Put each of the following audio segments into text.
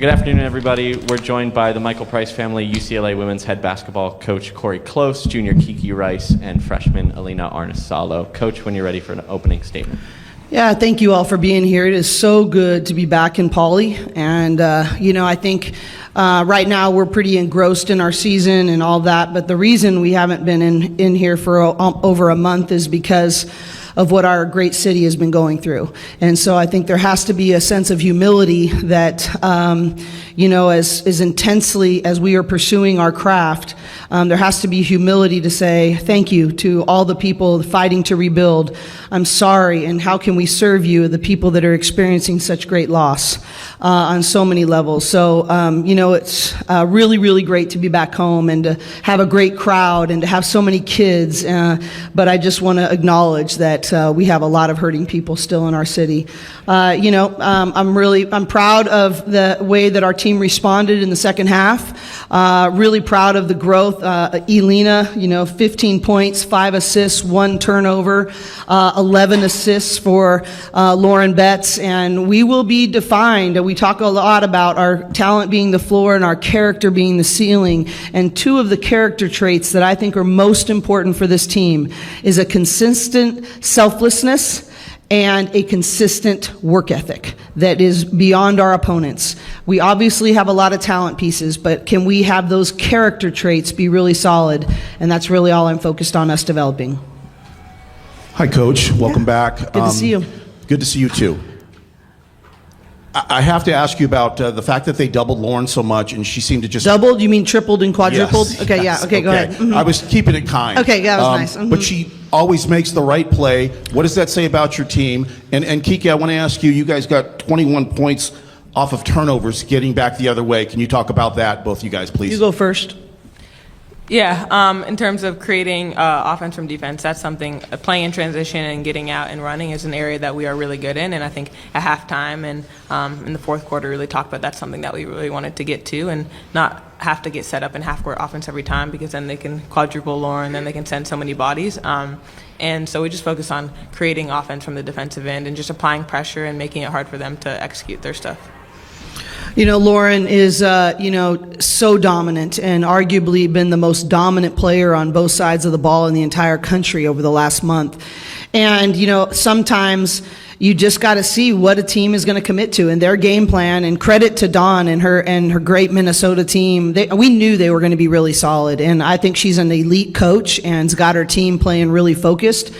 Good afternoon, everybody. We're joined by the Michael Price family, UCLA women's head basketball coach Cori Close, junior Kiki Rice, and freshman Elina Aarnisalo. Coach, when you're ready for an opening statement. Yeah, thank you all for being here. It is so good to be back in Pauley. And, I think right now we're pretty engrossed in our season and all that. But the reason we haven't been in here for over a month is because of what our great city has been going through. And so I think there has to be a sense of humility that, as intensely as we are pursuing our craft, there has to be humility to say thank you to all the people fighting to rebuild. I'm sorry, and how can we serve you, the people that are experiencing such great loss on so many levels. So, it's really, really great to be back home and to have a great crowd and to have so many kids. But I just want to acknowledge that we have a lot of hurting people still in our city. I'm proud of the way that our team responded in the second half. Really proud of the growth. Elina, 15 points, 5 assists, 1 turnover, 11 assists for Lauren Betts, and we will be defined. We talk a lot about our talent being the floor and our character being the ceiling, and 2 of the character traits that I think are most important for this team is a consistent selflessness and a consistent work ethic that is beyond our opponents. We obviously have a lot of talent pieces, but can we have those character traits be really solid? And that's really all I'm focused on us developing. Hi, Coach. Welcome back. Good to see you. Good to see you, too. I have to ask you about the fact that they doubled Lauren so much, and she seemed to just... Doubled? You mean tripled and quadrupled? Yes, okay, yes, yeah. Okay, go ahead. Mm-hmm. I was keeping it kind. Okay, yeah, that was nice. Mm-hmm. But she always makes the right play. What does that say about your team? And Kiki, I want to ask you guys got 21 points off of turnovers getting back the other way. Can you talk about that, both you guys, please? You go first. Yeah, in terms of creating offense from defense, that's something, playing in transition and getting out and running is an area that we are really good in. And I think at halftime and in the fourth quarter really talked about that's something that we really wanted to get to and not have to get set up in half-court offense every time, because then they can quadruple Lauren, then they can send so many bodies. And so we just focus on creating offense from the defensive end and just applying pressure and making it hard for them to execute their stuff. Lauren is, so dominant and arguably been the most dominant player on both sides of the ball in the entire country over the last month. And, sometimes you just got to see what a team is going to commit to and their game plan. And credit to Dawn and her great Minnesota team. We knew they were going to be really solid. And I think she's an elite coach and's got her team playing really focused.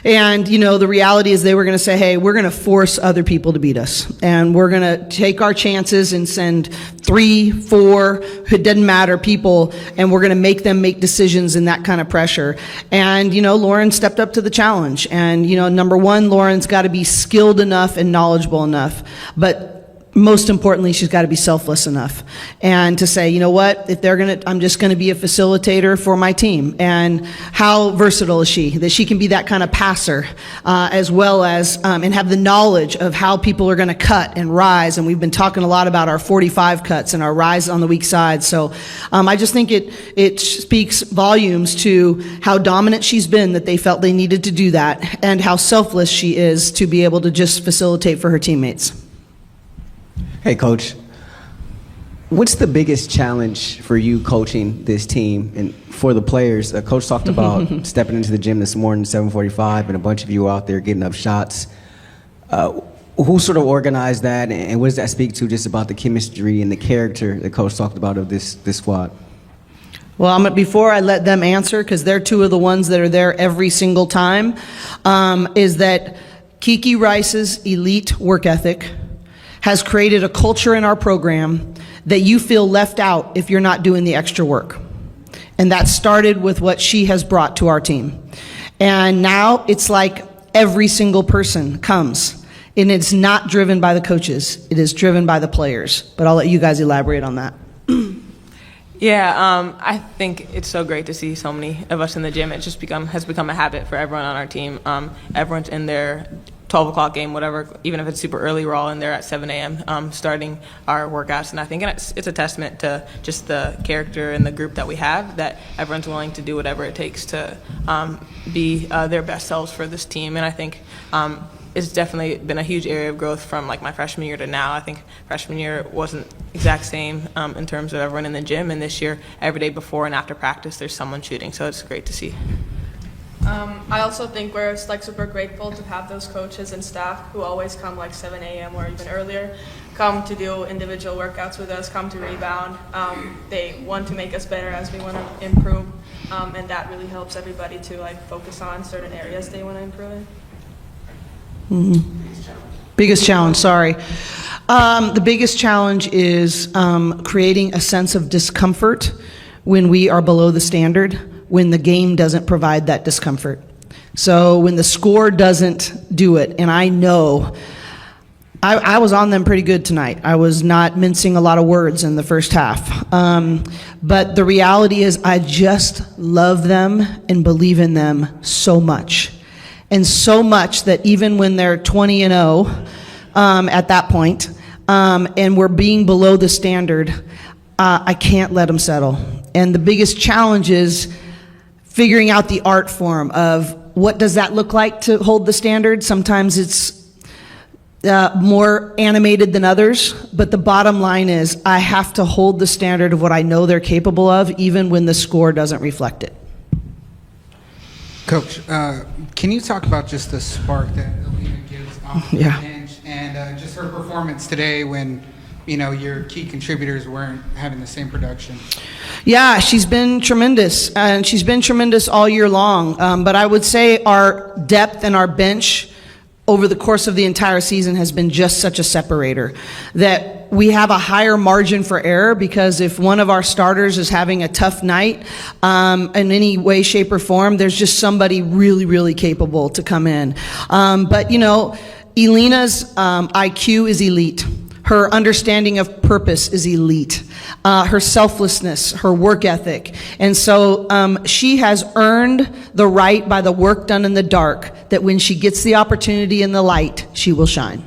And, the reality is they were going to say, hey, we're going to force other people to beat us. And we're going to take our chances and send 3, 4, it doesn't matter, people, and we're going to make them make decisions in that kind of pressure. And, Lauren stepped up to the challenge. And, number one, Lauren's got to be skilled enough and knowledgeable enough. But most importantly, she's got to be selfless enough and to say, what, if I'm just going to be a facilitator for my team. And how versatile is she? That she can be that kind of passer, as well as, and have the knowledge of how people are going to cut and rise. And we've been talking a lot about our 45 cuts and our rise on the weak side. So, I just think it speaks volumes to how dominant she's been, that they felt they needed to do that, and how selfless she is to be able to just facilitate for her teammates. Hey, Coach, what's the biggest challenge for you coaching this team and for the players? Coach talked about stepping into the gym this morning, 7:45, and a bunch of you out there getting up shots. Who sort of organized that, and what does that speak to just about the chemistry and the character that Coach talked about of this squad? Well, before I let them answer, because they're 2 of the ones that are there every single time, is that Kiki Rice's elite work ethic has created a culture in our program that you feel left out if you're not doing the extra work. And that started with what she has brought to our team. And now it's like every single person comes, and it's not driven by the coaches, it is driven by the players. But I'll let you guys elaborate on that. Yeah, I think it's so great to see so many of us in the gym. It just has become a habit for everyone on our team. Everyone's in their 12 o'clock game, whatever, even if it's super early, we're all in there at 7 a.m. Starting our workouts. And I think it's a testament to just the character and the group that we have, that everyone's willing to do whatever it takes to be their best selves for this team. And I think it's definitely been a huge area of growth from like my freshman year to now. I think freshman year wasn't exact same in terms of everyone in the gym, and this year, every day before and after practice, there's someone shooting, so it's great to see. I also think we're like super grateful to have those coaches and staff who always come like 7 a.m. or even earlier, come to do individual workouts with us, come to rebound. They want to make us better as we want to improve, and that really helps everybody to like focus on certain areas they want to improve in. Biggest challenge, sorry. The biggest challenge is creating a sense of discomfort when we are below the standard, when the game doesn't provide that discomfort. So when the score doesn't do it, and I know I was on them pretty good tonight. I was not mincing a lot of words in the first half. But the reality is I just love them and believe in them so much. And so much that even when they're 20-0 at that point, and we're being below the standard, I can't let them settle. And the biggest challenge is figuring out the art form of what does that look like to hold the standard. Sometimes it's more animated than others, but the bottom line is I have to hold the standard of what I know they're capable of, even when the score doesn't reflect it. Coach, can you talk about just the spark that Elina gives off the bench and just her performance today when, you know, your key contributors weren't having the same production? Yeah, she's been tremendous, and she's been tremendous all year long. But I would say our depth and our bench over the course of the entire season has been just such a separator that we have a higher margin for error, because if one of our starters is having a tough night in any way, shape, or form, there's just somebody really, really capable to come in. But, you know, Elina's IQ is elite. Her understanding of purpose is elite. Her selflessness, her work ethic. And so she has earned the right by the work done in the dark that when she gets the opportunity in the light, she will shine.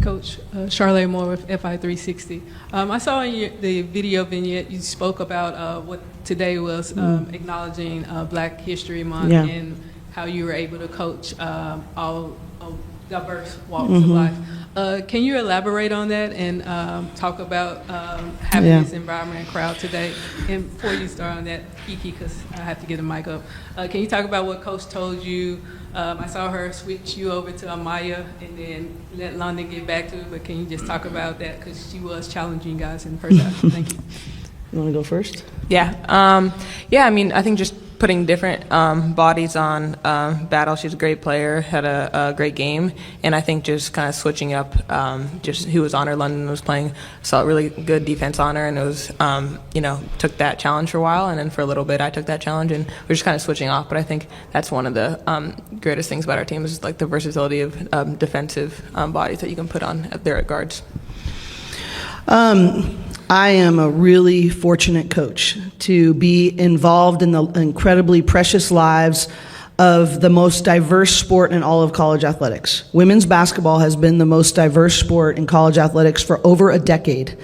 Coach, Charlotte Moore with FI360. I saw in the video vignette you spoke about what today was acknowledging Black History Month and how you were able to coach all diverse walks of life. Can you elaborate on that and talk about having this environment and crowd today? And before you start on that, Kiki, because I have to get the mic up, can you talk about what Coach told you? I saw her switch you over to Amaya and then let London get back to it, but can you just talk about that, because she was challenging guys in the first half? Thank you. You want to go first? Yeah. I mean, I think just putting different bodies on Battle. She's a great player, had a great game, and I think just kind of switching up just who was on her. London was playing, saw really good defense on her, and it was, took that challenge for a while, and then for a little bit I took that challenge, and we're just kind of switching off. But I think that's one of the greatest things about our team is like the versatility of defensive bodies that you can put on there at guards. I am a really fortunate coach to be involved in the incredibly precious lives of the most diverse sport in all of college athletics. Women's basketball has been the most diverse sport in college athletics for over a decade.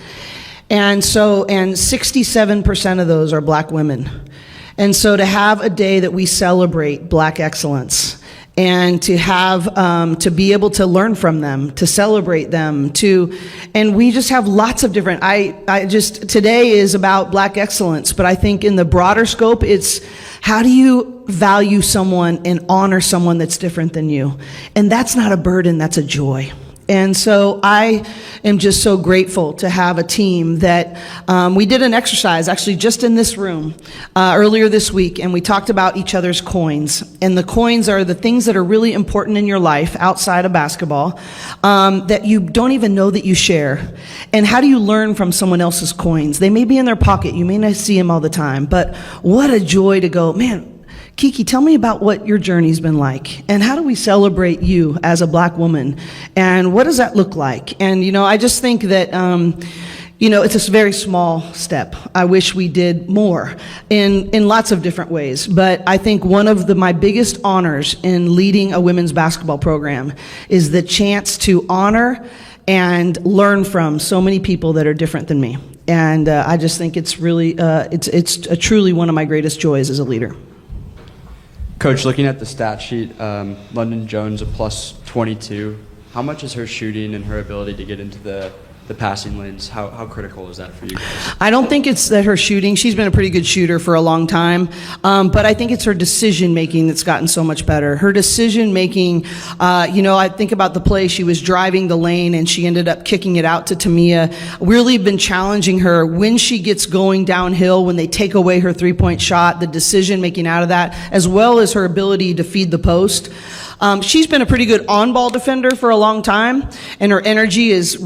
And 67% of those are Black women. And so to have a day that we celebrate Black excellence, and to have to be able to learn from them, to celebrate them, and we just have lots of different. Today is about Black excellence, but I think in the broader scope, it's how do you value someone and honor someone that's different than you, and that's not a burden, that's a joy. And so I am just so grateful to have a team that we did an exercise actually just in this room earlier this week, and we talked about each other's coins. And the coins are the things that are really important in your life outside of basketball that you don't even know that you share. And how do you learn from someone else's coins? They may be in their pocket. You may not see them all the time, but what a joy to go, man, Kiki, tell me about what your journey's been like, and how do we celebrate you as a Black woman, and what does that look like? And, I just think that, it's a very small step. I wish we did more in lots of different ways, but I think one of my biggest honors in leading a women's basketball program is the chance to honor and learn from so many people that are different than me. And I just think it's really, it's truly one of my greatest joys as a leader. Coach, looking at the stat sheet, London Jones a plus 22. How much is her shooting and her ability to get into the passing lanes? How critical is that for you guys? I don't think it's that her shooting. She's been a pretty good shooter for a long time. But I think it's her decision making that's gotten so much better. Her decision making, I think about the play. She was driving the lane and she ended up kicking it out to Tamia. Really been challenging her when she gets going downhill, when they take away her 3-point shot, the decision making out of that, as well as her ability to feed the post. She's been a pretty good on-ball defender for a long time, and her energy is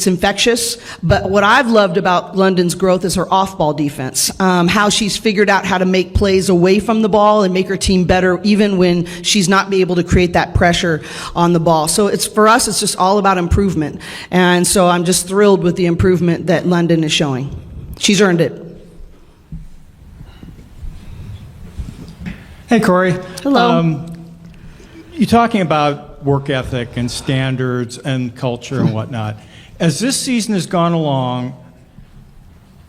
infectious. But what I've loved about London's growth is her off-ball defense, how she's figured out how to make plays away from the ball and make her team better, even when she's not be able to create that pressure on the ball. So for us, it's just all about improvement. And so I'm just thrilled with the improvement that London is showing. She's earned it. Hey, Cori. Hello. You're talking about work ethic and standards and culture and whatnot. As this season has gone along,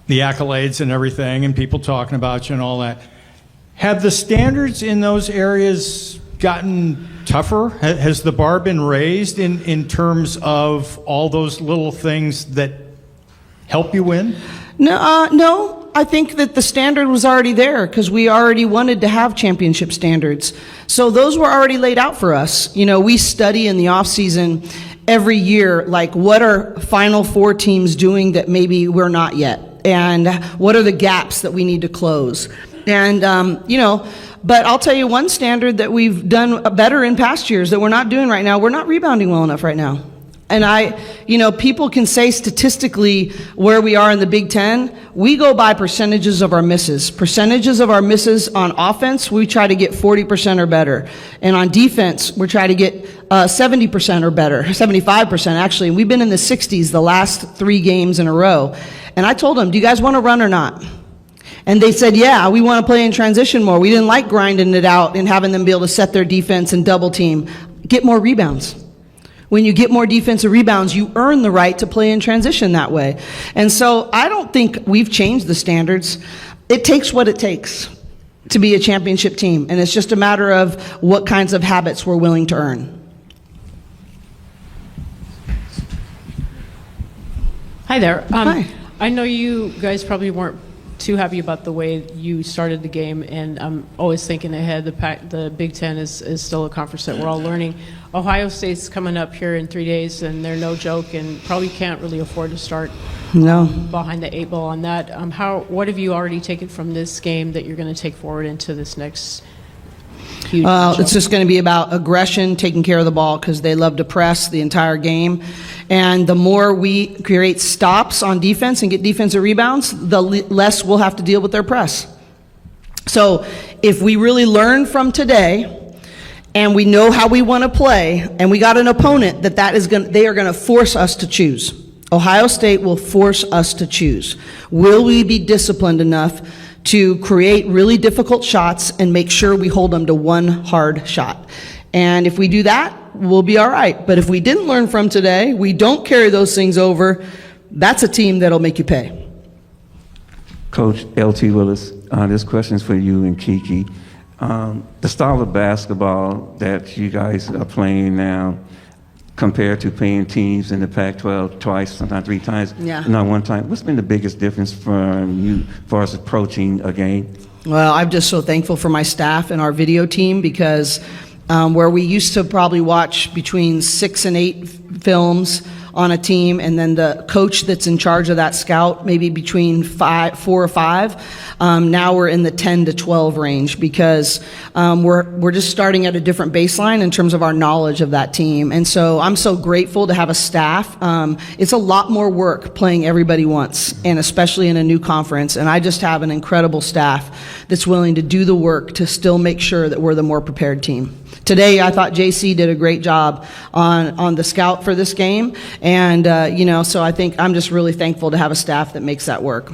the accolades and everything, and people talking about you and all that, have the standards in those areas gotten tougher? Has the bar been raised in terms of all those little things that help you win? No. I think that the standard was already there because we already wanted to have championship standards. So those were already laid out for us. We study in the off season every year, like what are Final Four teams doing that maybe we're not yet? And what are the gaps that we need to close? And, but I'll tell you one standard that we've done better in past years that we're not doing right now. We're not rebounding well enough right now. And people can say statistically where we are in the Big Ten. We go by percentages of our misses. Percentages of our misses on offense, we try to get 40% or better. And on defense, we're trying to get 70% or better, 75% actually. And we've been in the 60s the last 3 games in a row. And I told them, do you guys want to run or not? And they said, yeah, we want to play in transition more. We didn't like grinding it out and having them be able to set their defense and double team. Get more rebounds. When you get more defensive rebounds, you earn the right to play in transition that way. And so I don't think we've changed the standards. It takes what it takes to be a championship team. And it's just a matter of what kinds of habits we're willing to earn. Hi there. Hi. I know you guys probably weren't too happy about the way you started the game, and I'm always thinking ahead. The Big Ten is still a conference that we're all learning. Ohio State's coming up here in 3 days, and they're no joke, and probably can't really afford to start behind the 8 ball on that. What have you already taken from this game that you're going to take forward into this next huge matchup? It's just going to be about aggression, taking care of the ball, because they love to press the entire game. And the more we create stops on defense and get defensive rebounds, the less we'll have to deal with their press. So if we really learn from today and we know how we want to play, and we got an opponent they are going to force us to choose. Ohio State will force us to choose. Will we be disciplined enough to create really difficult shots and make sure we hold them to one hard shot? And if we do that, we'll be all right. But if we didn't learn from today, we don't carry those things over, that's a team that'll make you pay. Coach L.T. Willis, this question is for you and Kiki. The style of basketball that you guys are playing now compared to playing teams in the Pac-12 twice, sometimes 3 times, not 1 time, what's been the biggest difference for you as far as approaching a game? Well, I'm just so thankful for my staff and our video team, because where we used to probably watch between 6 and 8 films on a team, and then the coach that's in charge of that scout maybe between 4 or 5. Now we're in the 10 to 12 range, because we're just starting at a different baseline in terms of our knowledge of that team. And so I'm so grateful to have a staff. It's a lot more work playing everybody once, and especially in a new conference. And I just have an incredible staff that's willing to do the work to still make sure that we're the more prepared team. Today, I thought JC did a great job on the scout for this game. And, so I think I'm just really thankful to have a staff that makes that work.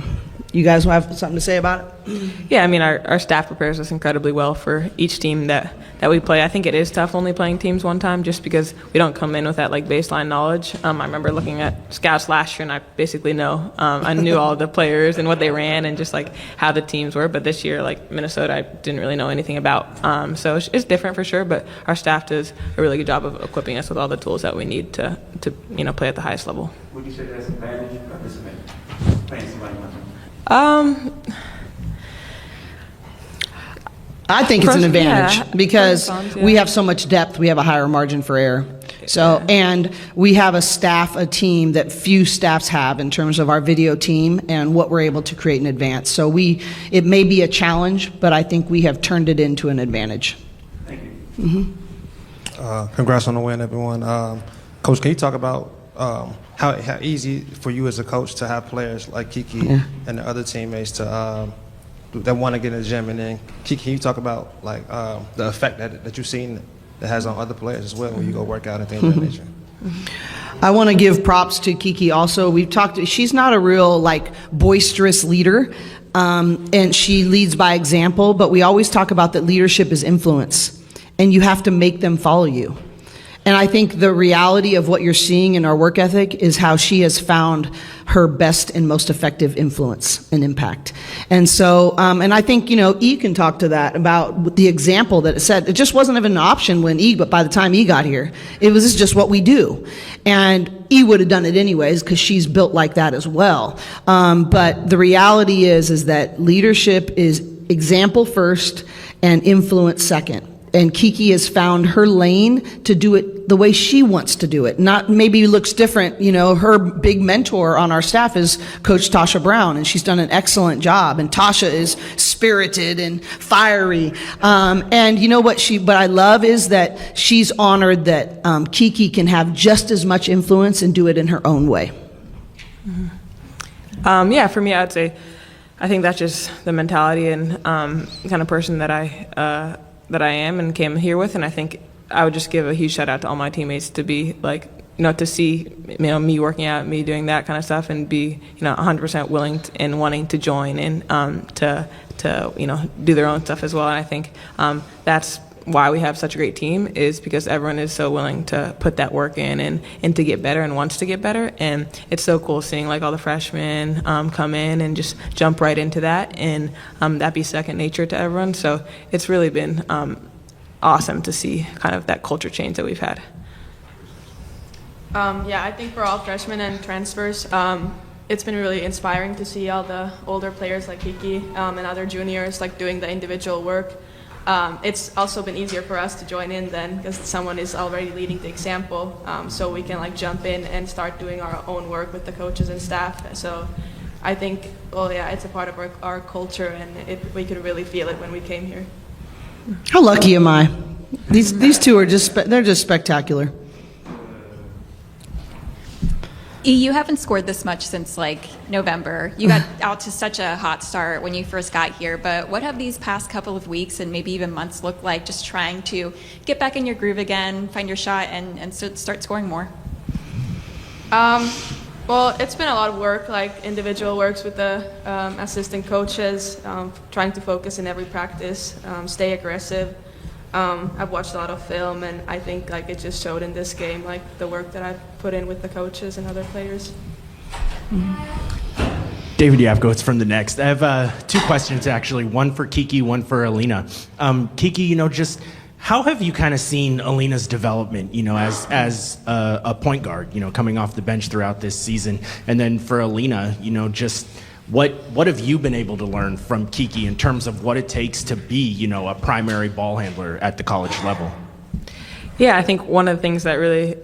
You guys have something to say about it? Yeah, I mean, our staff prepares us incredibly well for each team that we play. I think it is tough only playing teams one time just because we don't come in with that like baseline knowledge. I remember looking at scouts last year and I basically I knew all the players and what they ran and just like how the teams were. But this year, like Minnesota, I didn't really know anything about. So it's different for sure, but our staff does a really good job of equipping us with all the tools that we need to play at the highest level. Would you say that's an advantage or disadvantage? Playing somebody like I think it's an advantage yeah, because yeah. we have so much depth. We have a higher margin for error. So, and we have a team that few staffs have in terms of our video team and what we're able to create in advance. So it may be a challenge, but I think we have turned it into an advantage. Thank you. Congrats on the win, everyone. Coach, can you talk about how easy for you as a coach to have players like Kiki and the other teammates that want to get in the gym? And then, Kiki, can you talk about like the effect that you've seen that has on other players as well when you go work out and things of that nature? I want to give props to Kiki also. She's not a real like boisterous leader, and she leads by example, but we always talk about that leadership is influence, and you have to make them follow you. And I think the reality of what you're seeing in our work ethic is how she has found her best and most effective influence and impact. And so, and I think, E can talk to that about the example that it said. It just wasn't even an option but by the time E got here, it was just what we do. And E would have done it anyways because she's built like that as well. But the reality is that leadership is example first and influence second. And Kiki has found her lane to do it the way she wants to do it. Not maybe looks different. Her big mentor on our staff is Coach Tasha Brown, and she's done an excellent job. And Tasha is spirited and fiery. And what I love is that she's honored that Kiki can have just as much influence and do it in her own way. Yeah, for me, I'd say I think that's just the mentality and kind of person that I am and came here with, and I think I would just give a huge shout out to all my teammates to be like, to see, me working out, me doing that kind of stuff, and be, 100% willing and wanting to join and to do their own stuff as well. And I think that's why we have such a great team, is because everyone is so willing to put that work in and to get better and wants to get better. And it's so cool seeing like all the freshmen come in and just jump right into that, and that be second nature to everyone. So it's really been awesome to see kind of that culture change that we've had. Yeah, I think for all freshmen and transfers, it's been really inspiring to see all the older players like Kiki and other juniors like doing the individual work. It's also been easier for us to join in then because someone is already leading the example, so we can like jump in and start doing our own work with the coaches and staff. So I think, it's a part of our culture, and we could really feel it when we came here. How lucky am I? These two are they're just spectacular. You haven't scored this much since November. You got out to such a hot start when you first got here, but what have these past couple of weeks and maybe even months looked like just trying to get back in your groove again, find your shot, and start scoring more? Well, it's been a lot of work, like individual works with the assistant coaches, trying to focus in every practice, stay aggressive. I've watched a lot of film, and I think it just showed in this game, the work that I've put in with the coaches and other players. David Yavkovitz from The Next. I have two questions, actually, one for Kiki, one for Elina. Kiki, just how have you kind of seen Elina's development, as a point guard, coming off the bench throughout this season? And then for Elina, just what have you been able to learn from Kiki in terms of what it takes to be, a primary ball handler at the college level? Yeah, I think one of the things that really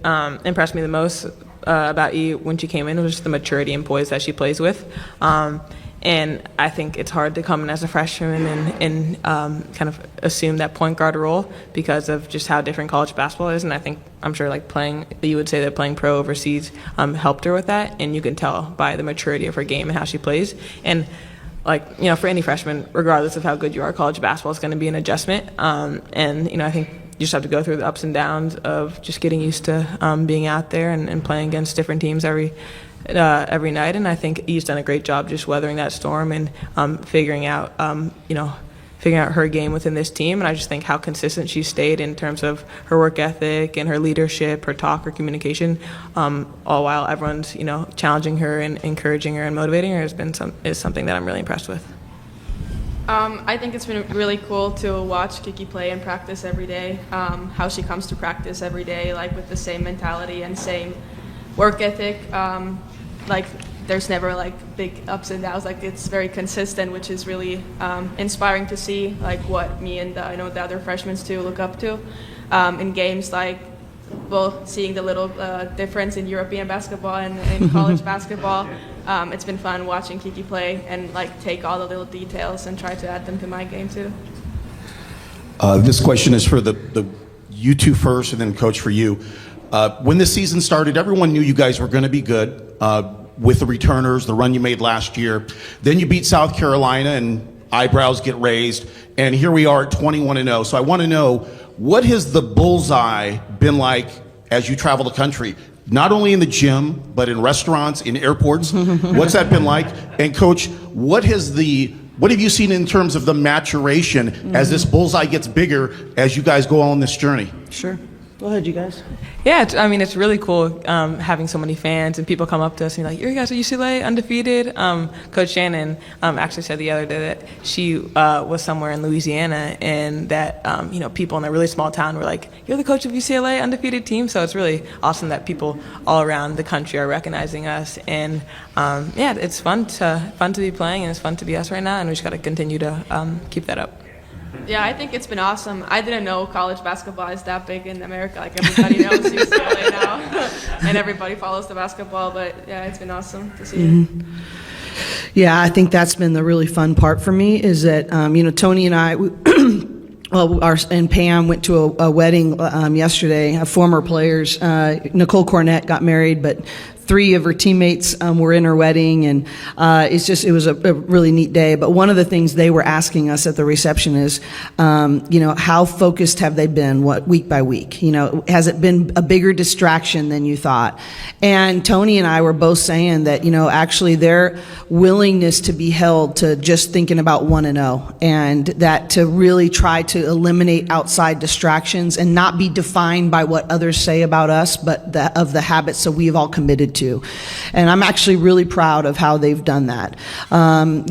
impressed me the most about E when she came in was just the maturity and poise that she plays with. And I think it's hard to come in as a freshman and kind of assume that point guard role because of just how different college basketball is. And I'm sure you would say that playing pro overseas helped her with that. And you can tell by the maturity of her game and how she plays. And for any freshman, regardless of how good you are, college basketball is going to be an adjustment. And I think you just have to go through the ups and downs of just getting used to being out there and playing against different teams every every night, and I think E's done a great job just weathering that storm and figuring out her game within this team. And I just think how consistent she's stayed in terms of her work ethic and her leadership, her talk, her communication, all while everyone's challenging her and encouraging her and motivating her is something that I'm really impressed with. I think it's been really cool to watch Kiki play and practice every day, how she comes to practice every day, like with the same mentality and same work ethic. Like there's never like big ups and downs, like it's very consistent, which is really inspiring to see, like what me and I know the other freshmen too look up to in games, like seeing the little difference in European basketball and in college basketball. It's been fun watching Kiki play and like take all the little details and try to add them to my game too. This question is for the you two first, and then Coach for you. When this season started, everyone knew you guys were going to be good with the returners, the run you made last year. Then you beat South Carolina, and eyebrows get raised. And here we are at 21-0. So I want to know, what has the bullseye been like as you travel the country? Not only in the gym, but in restaurants, in airports. What's that been like? And Coach, what have you seen in terms of the maturation as this bullseye gets bigger as you guys go on this journey? Sure. Go ahead, you guys. Yeah, it's really cool having so many fans and people come up to us and be like, you guys are UCLA, undefeated. Coach Shannon actually said the other day that she was somewhere in Louisiana and that people in a really small town were like, you're the coach of UCLA, undefeated team. So it's really awesome that people all around the country are recognizing us. And it's fun to be playing, and it's fun to be us right now, and we just got to continue to keep that up. Yeah, I think it's been awesome. I didn't know college basketball is that big in America. Like everybody knows UCLA now, and everybody follows the basketball. But yeah, it's been awesome to see it. Yeah, I think that's been the really fun part for me is that Tony and I. And Pam went to a wedding yesterday. Former players, Nicole Cornett got married, but 3 of her teammates were in her wedding, and it was a really neat day. But one of the things they were asking us at the reception is, how focused have they been, week by week? Has it been a bigger distraction than you thought? And Tony and I were both saying that, actually their willingness to be held to just thinking about 1-0, and that to really try to eliminate outside distractions and not be defined by what others say about us, but of the habits that we've all committed to. And I'm actually really proud of how they've done that. And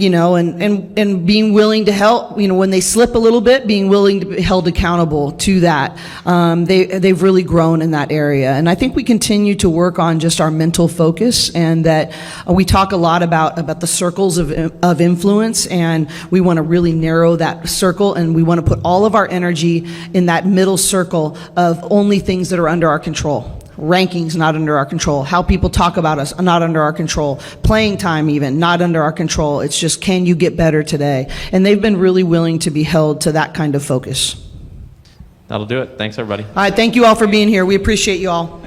being willing to help, when they slip a little bit, being willing to be held accountable to that. They've really grown in that area. And I think we continue to work on just our mental focus, and that we talk a lot about the circles of influence, and we want to really narrow that circle, and we want to put all of our energy in that middle circle of only things that are under our control. Rankings not under our control. How people talk about us not under our control. Playing time even not under our control. It's just, can you get better today? And they've been really willing to be held to that kind of focus. That'll do it. Thanks, everybody. All right, thank you all for being here. We appreciate you all.